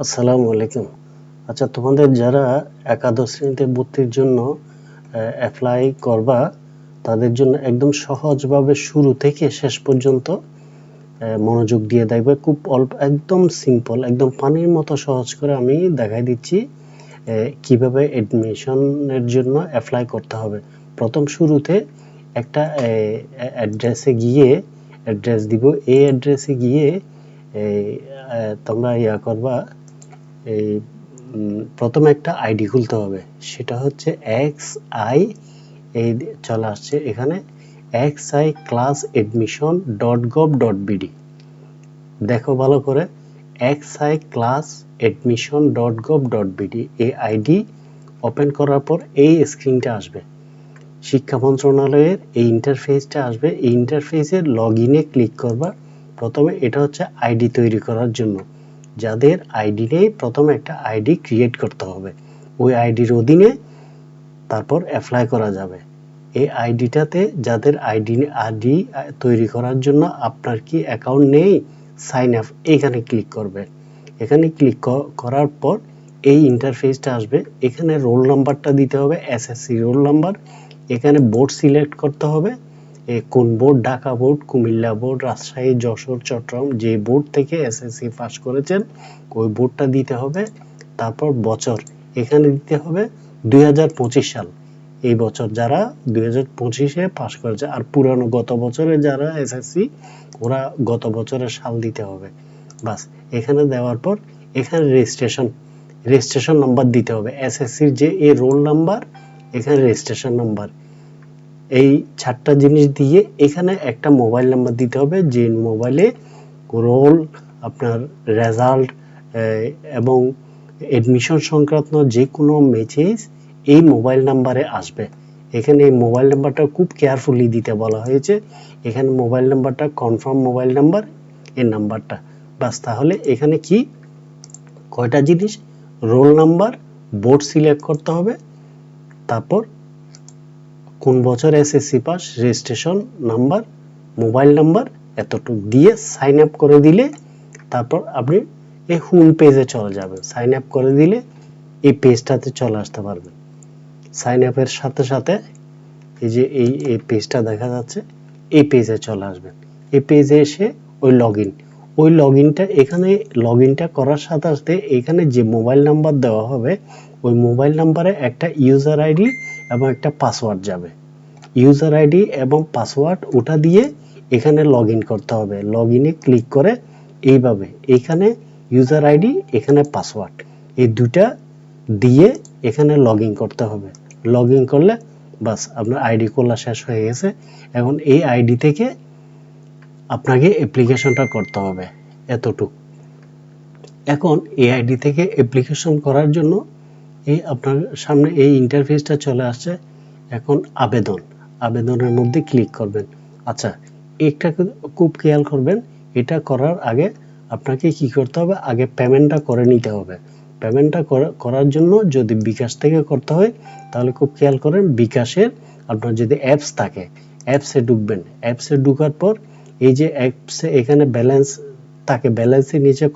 আসসালামু আলাইকুম। আচ্ছা, তোমাদের যারা একাদশ শ্রেণীতে ভর্তির জন্য অ্যাপ্লাই করবা, তাদের জন্য একদম সহজভাবে শুরু থেকে শেষ পর্যন্ত মনোযোগ দিয়ে দেখবে। খুব অল্প, একদম সিম্পল, একদম পানির মতো সহজ করে আমি দেখাই দিচ্ছি কিভাবে অ্যাডমিশনের জন্য অ্যাপ্লাই করতে হবে। প্রথম শুরুতে একটা অ্যাড্রেসে গিয়ে অ্যাড্রেস দিব। এই অ্যাড্রেসে গিয়ে তোমরা করবা, এই প্রথমে একটা আইডি খুলতে হবে। সেটা হচ্ছে XI, এই চলে আসছে এখানে xiclassadmission.gov.bd। দেখো ভালো করে, xiclassadmission.gov.bd। এই আইডি ওপেন করার পর এই স্ক্রিনটা আসবে, শিক্ষা মন্ত্রণালয়ের এই ইন্টারফেসটা আসবে। এই ইন্টারফেসের লগইনে ক্লিক করবা। প্রথমে এটা হচ্ছে আইডি তৈরি করার জন্য। যাদের আইডি নেই, প্রথমে একটা আইডি ক্রিয়েট করতে হবে। ওই আইডির অধীনে তারপর অ্যাপ্লাই করা যাবে। এই আইডিটাতে যাদের আইডি তৈরি করার জন্য আপনার কি অ্যাকাউন্ট নেই, সাইন আপ এখানে ক্লিক করবে। এখানে ক্লিক করার পর এই ইন্টারফেসটা আসবে। এখানে রোল নাম্বারটা দিতে হবে, এসএসসি রোল নাম্বার। এখানে বোর্ড সিলেক্ট করতে হবে, কোন board, Dhaka board, Comilla board, Rajshahi, Jessore, Chittagong, যে বোর্ড থেকে এসএসসি পাস করেছেন ওই বোর্ডটা দিতে হবে। তারপর বছর এখানে দিতে হবে 2025 সাল, এই বছর যারা 2025-এ পাস করেছে। আর পুরানো গত বছরে যারা এসএসসি, ওরা গত বছরের সাল দিতে হবে। বাস, এখানে দেওয়ার পর এখানে রেজিস্ট্রেশন নাম্বার দিতে হবে। এসএসসির যে এই রোল নাম্বার, এখানে রেজিস্ট্রেশন নাম্বার, এই 4টা জিনিস দিয়ে এখানে একটা মোবাইল নাম্বার দিতে হবে, যে মোবাইলে রোল, আপনার রেজাল্ট এবং এডমিশন সংক্রান্ত যে কোনো মেসেজ এই মোবাইল নাম্বারে আসবে। এখানে এই মোবাইল নাম্বারটা খুব কেয়ারফুলি দিতে বলা হয়েছে। এখানে মোবাইল নাম্বারটা কনফার্ম মোবাইল নাম্বার, এই নাম্বারটা। বাস, তাহলে এখানে কি কয়টা জিনিস, রোল নাম্বার, বোর্ড সিলেক্ট করতে হবে, তারপর কোন বছর SSC pass, registration number, mobile number, এতটুকু দিয়ে সাইন আপ করে দিলে তারপর আপনি এই হোম পেজে চলে যাবেন। সাইন আপ করে দিলে এই পেজটাতে চলে আসতে পারবেন। সাইন আপের সাথে সাথে এই যে এই পেজটা দেখা যাচ্ছে, এই পেজে চলে আসবেন। এই পেজে এসে ওই লগইনটা এখানে লগইনটা করার সাথে সাথে এখানে যে মোবাইল নাম্বার দেওয়া হবে, ওই মোবাইল নাম্বারে একটা ইউজার আইডি এবং একটা পাসওয়ার্ড যাবে। ইউজার আইডি এবং পাসওয়ার্ড ওটা দিয়ে এখানে লগইন করতে হবে। লগইনে ক্লিক করে এইভাবে এখানে ইউজার আইডি, এখানে পাসওয়ার্ড, এই দুটা দিয়ে এখানে লগইন করতে হবে। লগইন করলে বাস, আপনার আইডি খোলা শেষ হয়ে গেছে। এখন এই আইডি থেকে আপনাকে অ্যাপ্লিকেশনটা করতে হবে, এতটুক। এখন এই আইডি থেকে অ্যাপ্লিকেশন করার জন্য এই আপনার সামনে এই ইন্টারফেসটা চলে আসছে। এখন আবেদনের মধ্যে ক্লিক করবেন। আচ্ছা, একটা খুব খেয়াল করবেন, এটা করার আগে আপনাকে কি করতে হবে, আগে পেমেন্টটা করে নিতে হবে। পেমেন্টটা করার জন্য যদি বিকাশ থেকে করতে হয়, তাহলে খুব খেয়াল করেন, বিকাশের আপনার যদি অ্যাপস থাকে, অ্যাপসে ঢুকবেন। অ্যাপসে ঢুকার পর এই যে অ্যাপসে এখানে ব্যালেন্স থাকে, ব্যালেন্সের নিচে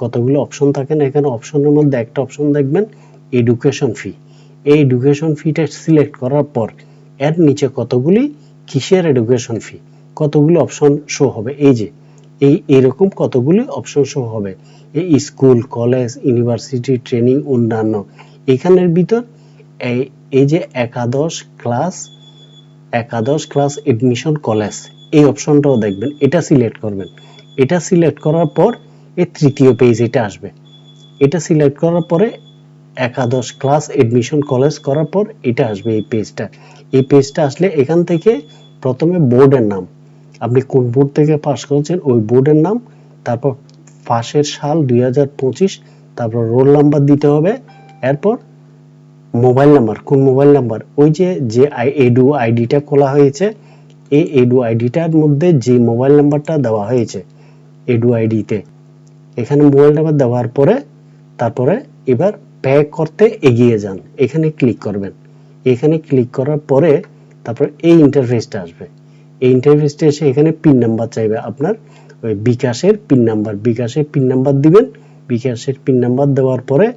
কতগুলো অপশন থাকে না, এখানে অপশনের মধ্যে একটা অপশন দেখবেন এডুকেশন ফি। এই এডুকেশন ফিটা সিলেক্ট করার পর এর নিচে কতগুলি কিসের এডুকেশন ফি, কতগুলো অপশন শো হবে। এই যে এইরকম কতগুলি অপশন শো হবে, এই স্কুল, কলেজ, ইউনিভার্সিটি, ট্রেনিং, অন্যান্য। এখানের ভিতর এই যে একাদশ ক্লাস এডমিশন কলেজ, এই অপশনটাও দেখবেন, এটা সিলেক্ট করবেন। এটা সিলেক্ট করার পর এই তৃতীয় পেজ এটা আসবে। এটা সিলেক্ট করার পরে একাদশ ক্লাস এডমিশন কলেজ করার পর এটা আসবে এই পেজটা। এই পেজটা আসলে এখান থেকে প্রথমে বোর্ডের নাম, আপনি কোন বোর্ড থেকে পাস করেছেন ওই বোর্ডের নাম, তারপর পাশের সাল 2025, তারপর রোল নাম্বার দিতে হবে। এরপর মোবাইল নাম্বার, কোন মোবাইল নাম্বার, ওই যে এডু আইডিটা খোলা হয়েছে, এই এডু আইডিটার মধ্যে যে মোবাইল নাম্বারটা দেওয়া হয়েছে এডু আইডিতে, এখানে মোবাইল নাম্বার দেওয়ার পরে তারপরে এবার পে করতে এগিয়ে যান, এখানে ক্লিক করবেন। এখানে ক্লিক করার পরে তারপর এই ইন্টারফেসটা আসবে। এই ইন্টারফেসটা এসে এখানে পিন নাম্বার চাইবে আপনার, ওই বিকাশের পিন নাম্বার দিবেন। বিকাশের পিন নাম্বার দেওয়ার পরে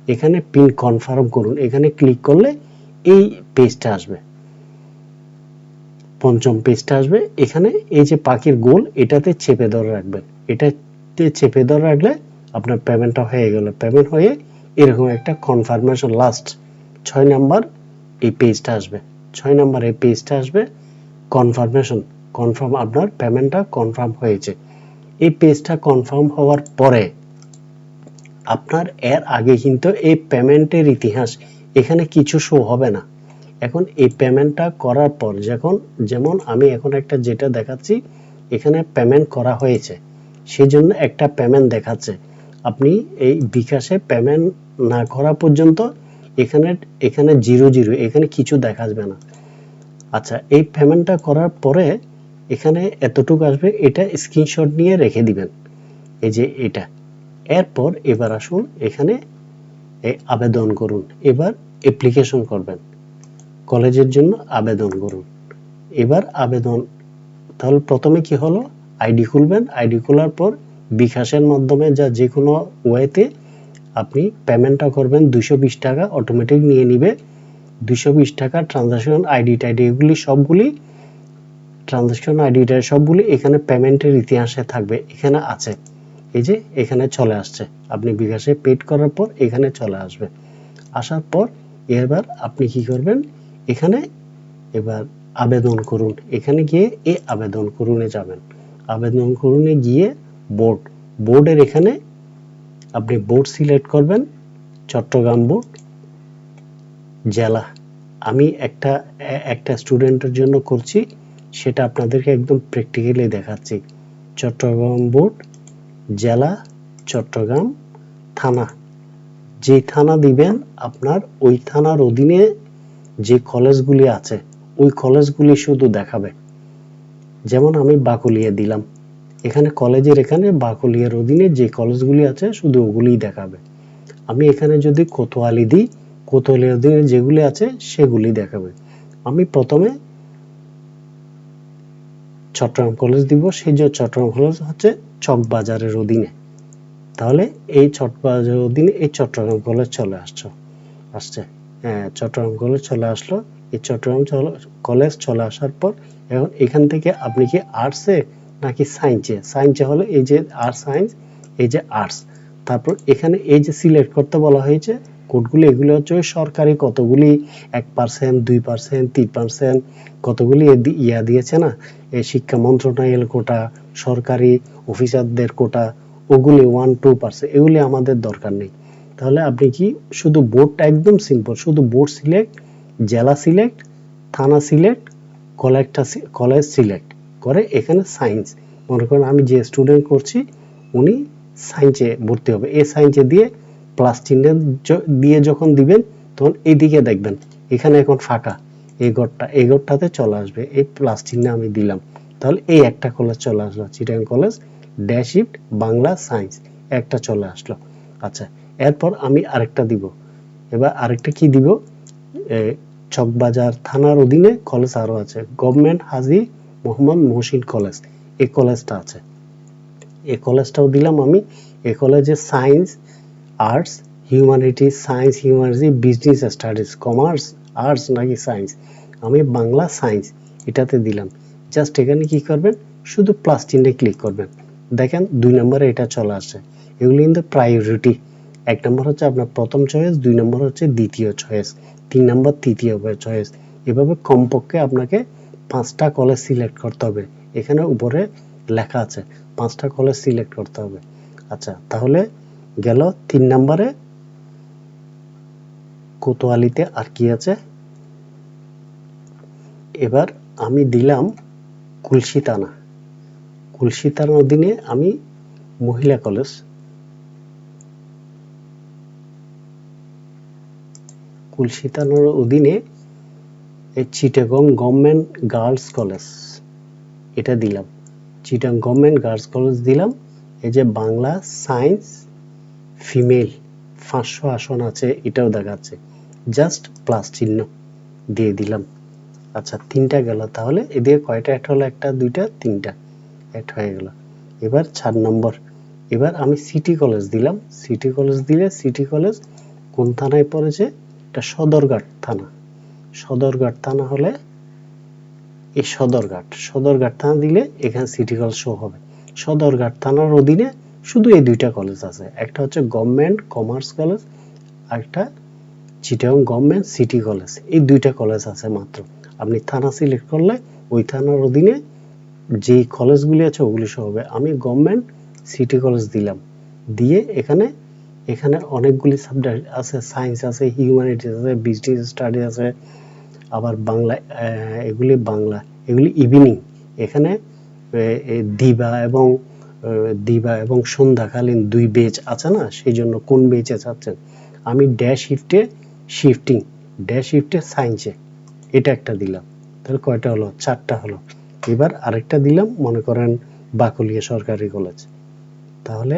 এখানে পিন কনফার্ম করুন, এখানে ক্লিক করলে এই পেজটা আসবে, পঞ্চম পেজটা আসবে। এখানে এই যে পাখির গোল এটাতে চেপে ধরে রাখবেন, এটাতে চেপে ধরে রাখলে আপনার পেমেন্টটা হয়ে গেল। পেমেন্ট হয়ে এরকম একটা কনফার্মেশন লাস্ট 6 নাম্বার এই পেজটা আসবে, 6 নাম্বার এই পেজটা আসবে কনফার্মেশন, কনফার্ম আপনার পেমেন্টটা কনফার্ম হয়েছে। এই পেজটা কনফার্ম হওয়ার পরে আপনার এর আগে কিন্তু এই পেমেন্টের ইতিহাস এখানে কিছু শো হবে না। এখন এই পেমেন্টটা করার পর যেমন আমি এখন একটা যেটা দেখাচ্ছি এখানে পেমেন্ট করা হয়েছে, সেই জন্য একটা পেমেন্ট দেখাচ্ছে। আপনি এই বিকাশে পেমেন্ট না করা পর্যন্ত এখানে 00 এখানে কিছু দেখাবে না। আচ্ছা, এই পেমেন্টটা করার পরে এখানে এতটুকু আসবে, এটা স্ক্রিনশট নিয়ে রেখে দিবেন, এই যে এটা। এরপর এবার আসুন এখানে আবেদন করুন, এবার অ্যাপ্লিকেশন করবেন, কলেজের জন্য আবেদন করুন। এবার আবেদন, তাহলে প্রথমে কি হলো, আইডি খুলবেন, আইডি খোলার পর বিকাশের মাধ্যমে যে কোনো ওয়েতে আপনি পেমেন্টটা করবেন 220 টাকা, অটোমেটিক নিয়ে নিবে 220 টাকা। ট্রানজাকশন আইডি টাইডি এগুলি সবগুলি ট্রানজাকশন আইডিটা সবগুলি এখানে পেমেন্টের ইতিহাসে থাকবে, এখানে আছে, এই যে এখানে চলে আসছে। আপনি বিকাশে পেড করার পর এখানে চলে আসবে, আসার পর এবার আপনি কি করবেন, এখানে এবার আবেদন করুন, এখানে গিয়ে এই আবেদন করুনে যাবেন, আবেদন করুনে গিয়ে বোর্ডের এখানে আপনি বোর্ড সিলেক্ট করবেন, চট্টগ্রাম বোর্ড জেলা। আমি একটা স্টুডেন্টের জন্য করছি, সেটা আপনাদেরকে একদম প্র্যাকটিক্যালি দেখাচ্ছি। চট্টগ্রাম বোর্ড জেলা, চট্টগ্রাম থানা, যে থানা দিবেন আপনার ওই থানার অধীনে যে কলেজগুলি আছে ওই কলেজগুলি শুধু দেখাবে। যেমন আমি বাকলিয়া দিলাম, এখানে কলেজের এখানে বাকলিয়ার অধীনে যে কলেজগুলি আছে শুধু ওগুলিই দেখাবে। আমি এখানে যদি কোতোয়ালি দিই, কোতোয়ালির অধীনে যেগুলি আছে সেগুলি দেখাবে। আমি প্রথমে চট্টগ্রাম কলেজ দিব, সেই যে চট্টগ্রাম কলেজ হচ্ছে চকবাজারের অধীনে, তাহলে এই চকবাজারের অধীনে এই চট্টগ্রাম কলেজ চলে আসছে। হ্যাঁ, চট্টগ্রাম কলেজ চলে আসলো। এই চট্টগ্রাম কলেজ চলে আসার পর এখন এখান থেকে আপনি কি আর্টসে নাকি সায়েন্সে হলে এই যে আর্টস সায়েন্স, এই যে আর্টস, তারপর এখানে এই যে সিলেক্ট করতে বলা হয়েছে কোডগুলি, এগুলো হচ্ছে ওই সরকারি কতগুলি 1%, 2%, 3%, কতগুলি ইয়া দিয়েছে না, এই শিক্ষা মন্ত্রণালয়ের কোটা, সরকারি অফিসারদের কোটা, ওগুলি 1-2%, এগুলি আমাদের দরকার নেই। তাহলে আপনি কি শুধু বোর্ডটা একদম সিম্পল, শুধু বোর্ড সিলেক্ট, জেলা সিলেক্ট, থানা সিলেক্ট, কলেজ সিলেক্ট করে এখানে সায়েন্স, মনে করেন আমি যে স্টুডেন্ট করছি উনি সায়েন্সে ভর্তি হবে, এই সায়েন্সে দিয়ে প্লাস চিহ্ন দিয়ে যখন দিবেন তখন এইদিকে দেখবেন এখানে এখন ফাঁকা, এই ঘরটাতে চলে আসবে, এই প্লাস চিহ্ন আমি দিলাম, তাহলে এই একটা কলেজ চলে আসলো, চিটাগাং কলেজ ড্যাশিফট বাংলা সায়েন্স একটা চলে আসলো। আচ্ছা, এরপর আমি আরেকটা দিব, এবার আরেকটা কি দিব, চকবাজার থানার অধীনে কলেজ আরো আছে, গভর্নমেন্ট হাজী মোহাম্মদ মহসিন কলেজ, এই কলেজটা আছে, এই কলেজটাও দিলাম আমি। এই কলেজে science, arts, humanities, science humanities, business studies, commerce, arts নাকি সায়েন্স, আমি বাংলা সায়েন্স এটাতে দিলাম। জাস্ট এখানে কি করবেন, শুধু প্লাস চিহ্নে ক্লিক করবেন, দেখেন 2 নম্বরে এটা চলে আসছে। এগুলি কিন্তু প্রায়োরিটি, 1 নম্বর হচ্ছে আপনার প্রথম চয়েস, 2 নম্বর হচ্ছে দ্বিতীয় চয়েস, 3 নম্বর তৃতীয় চয়েস, এভাবে কমপক্ষে আপনাকে 5টা কলেজ সিলেক্ট করতে হবে, এখানে উপরে লেখা আছে 5টা কলেজ সিলেক্ট করতে হবে। আচ্ছা, তাহলে গেল 3 নম্বরে কোতোয়ালিতে আর কি আছে, এবার আমি দিলাম কুলসি থানা, কুলসি থানার অধীনে আমি মহিলা কলেজ, কুলসি থানার অধীনে এই চিটাগং গভর্নমেন্ট গার্লস কলেজ এটা দিলাম, চিটাগং গভর্নমেন্ট গার্লস কলেজ দিলাম। এই যে বাংলা সায়েন্স ফিমেল 500 আসন আছে এটাও দেখাচ্ছে, জাস্ট প্লাস চিহ্ন দিয়ে দিলাম। আচ্ছা, 3টা গেল, তাহলে এদিকে কয়টা অ্যাড হলো, 1, 2, 3টা অ্যাড হয়ে গেল। এবার 4 নম্বর এবার আমি সিটি কলেজ দিলাম। সিটি কলেজ দিলে সিটি কলেজ কোন থানায় পড়েছে? এটা সদরঘাট থানা। সদরঘাট থানা হলে এই সদরঘাট থানা দিলে এখানে সিটি কলেজ শো হবে। সদরঘাট থানার অধীনে শুধু এই দুইটা কলেজ আছে, একটা হচ্ছে গভর্নমেন্ট কমার্স কলেজ, আরেকটা চিটাগং গভর্নমেন্ট সিটি কলেজ। এই দুইটা কলেজ আছে মাত্র। আপনি থানা সিলেক্ট করলে ওই থানার অধীনে যে কলেজগুলি আছে ওগুলি শো হবে। আমি গভর্নমেন্ট সিটি কলেজ দিলাম, দিয়ে এখানে অনেকগুলি সাবজেক্ট আছে, সায়েন্স আছে, হিউম্যানিটিস আছে, বিজনেস স্টাডি আছে, আবার বাংলা, এগুলি ইভিনিং। এখানে দিবা এবং সন্ধ্যাকালীন দুই বেচ আছে না, সেই জন্য কোন বেচে চাচ্ছেন? আমি ডে শিফটে সায়েন্সে এটা একটা দিলাম, তাহলে কয়টা হলো? 4টা হলো। এবার আরেকটা দিলাম, মনে করেন বাকলিয়া সরকারি কলেজ, তাহলে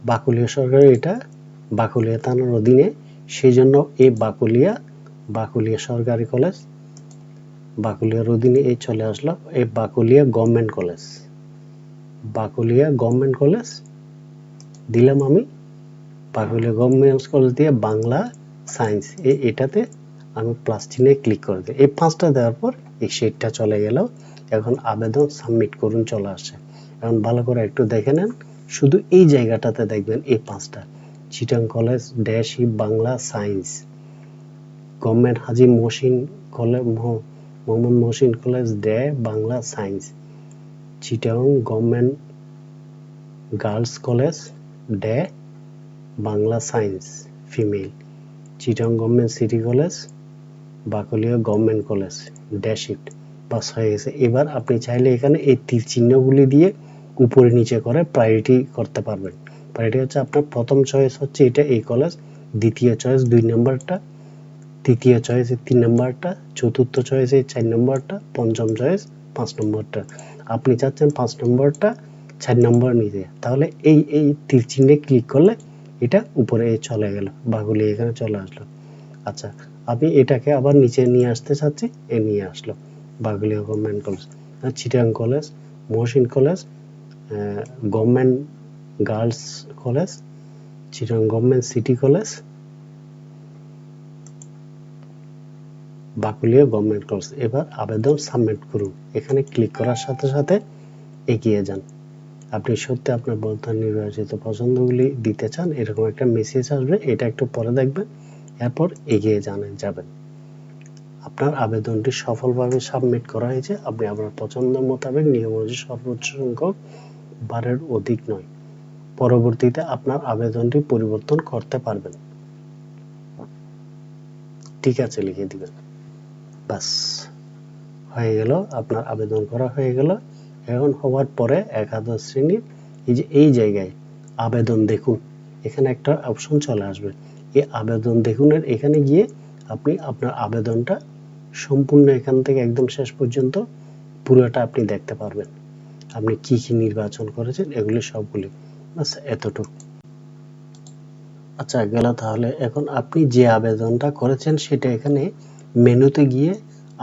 বাকলিয়া সরকারি, এটা বাকলিয়া থানার অধীনে, সেই জন্য এই বাকলিয়া সরকারি কলেজ বাকলিয়ার অধীনে এই চলে আসলো। এই বাকলিয়া গভর্নমেন্ট কলেজ দিলাম আমি। বাকলিয়া গভর্নমেন্ট কলেজ দিয়ে বাংলা সায়েন্স এটাতে আমি প্লাস চিহ্নে ক্লিক করে দিই। এই 5টা দেওয়ার পর এই শিটটা চলে গেল। এখন আবেদন সাবমিট করুন চলে আসছে। এখন ভালো করে একটু দেখে নেন, শুধু এই জায়গাটাতে দেখবেন এই 5টা, Chittagong college Bangla science, government Haji Mohammad Mohsin college Bangla science, Chittagong government girls college Bangla science female, Chittagong government city college, Baklia government college shift. Pass হয়ে গেছে। এবার আপনি চাইলে এখানে এই তীর চিহ্নগুলি দিয়ে উপরে নিচে করে প্রায়োরিটি করতে পারবেন। প্রায়োরিটি হচ্ছে আপনার প্রথম চয়েস হচ্ছে এটা, এই কলেজ, দ্বিতীয় চয়েস 2 নম্বরটা, তৃতীয় চয়েস 3 নম্বরটা, চতুর্থ চয়েস 4 নম্বরটা, পঞ্চম চয়েস 5 নম্বরটা। আপনি চাচ্ছেন 5 নম্বরটা 4 নম্বর নিতে, তাহলে এই তীর চিহ্নে ক্লিক করলে এটা উপরে চলে গেল, বাগুলি এখানে চলে আসলো। আচ্ছা, আমি এটাকে আবার নিচে নিয়ে আসতে চাচ্ছি, নিয়ে আসলো। Bagulia government college, Chittagong college, Mohsin college, government girls college, Chittagong government city college, Baklia government college. এবার আবেদন সাবমিট করুন। এখানে ক্লিক করার সাথে সাথে এগিয়ে যান। আপনি সত্যি আপনার বর্তমান নির্বাচিত পছন্দগুলি দিতে চান, এরকম একটা মেসেজ আসবে, এটা একটু পরে দেখবেন, এরপর এগিয়ে যাবেন। আপনার আবেদনটি সফলভাবে সাবমিট করা হয়েছে। আপনি আপনার পছন্দ মোতাবেক নিয়ম অনুযায়ী সর্বোচ্চ সংখ্যক বারের অধিক নয় পরবর্তীতে আপনার আবেদনটি পরিবর্তন করতে পারবেন। ঠিক আছে লিখে দিবেন, বাস হয়ে গেল, আপনার আবেদন করা হয়ে গেল। এখন হওয়ার পরে একাদশ শ্রেণীর এই জায়গায় আবেদন দেখুন, এখানে একটা অপশন চলে আসবে। এই আবেদন দেখুনের এখানে গিয়ে আপনি আপনার আবেদনটা সম্পূর্ণ এখান থেকে একদম শেষ পর্যন্ত পুরোটা আপনি দেখতে পারবেন। আপনি কি কি নির্বাচন করেছেন এগুলি সবগুলি, বাস এতটুকু। আচ্ছা গেল। তাহলে এখন আপনি যে আবেদনটা করেছেন সেটা এখানে মেনুতে গিয়ে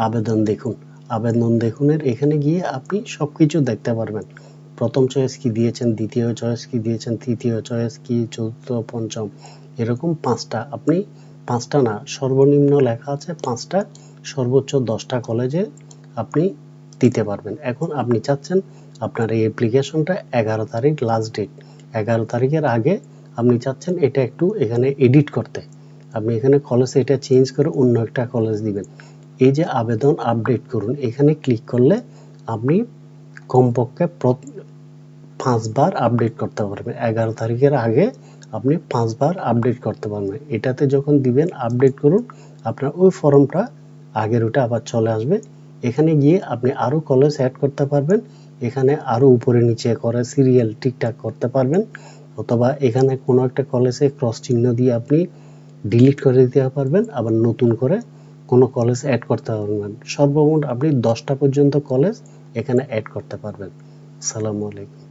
আবেদন দেখুন, আবেদন দেখুনের এখানে গিয়ে আপনি সবকিছু দেখতে পারবেন। প্রথম চয়েস কি দিয়েছেন, দ্বিতীয় চয়েস কি দিয়েছেন, তৃতীয় চয়েস কি, চতুর্থ, পঞ্চম, এরকম 5টা, আপনি 5টা না, সর্বনিম্ন লেখা আছে 5টা, সর্বোচ্চ 10টা কলেজে আপনি দিতে পারবেন। এখন আপনি চাচ্ছেন আপনার এই অ্যাপ্লিকেশনটা 11 তারিখ লাস্ট ডেট, 11 তারিখের আগে আপনি চাচ্ছেন এটা একটু এখানে এডিট করতে। আপনি এখানে কলেজ এটা চেঞ্জ করে অন্য একটা কলেজ দিবেন। এই যে আবেদন আপডেট করুন, এখানে ক্লিক করলে আপনি কমপক্ষে 5 বার আপডেট করতে পারবেন। 11 তারিখের আগে আপনি 5 বার আপডেট করতে পারবেন। এটাতে যখন দিবেন আপডেট করুন, আপনার ওই ফর্মটা আগের ওটা আবার চলে আসবে। এখানে গিয়ে আপনি আরো কলেজ অ্যাড করতে পারবেন, এখানে আরো উপরে নিচে করে সিরিয়াল ঠিকঠাক করতে পারবেন, অথবা এখানে কোনো একটা কলেজে ক্রস চিহ্ন দিয়ে আপনি ডিলিট করে দিতে পারবেন, আবার নতুন করে কোনো কলেজ অ্যাড করতে পারবেন। সর্বমোট আপনি 10টা পর্যন্ত কলেজ এখানে অ্যাড করতে পারবেন। আসসালামু আলাইকুম।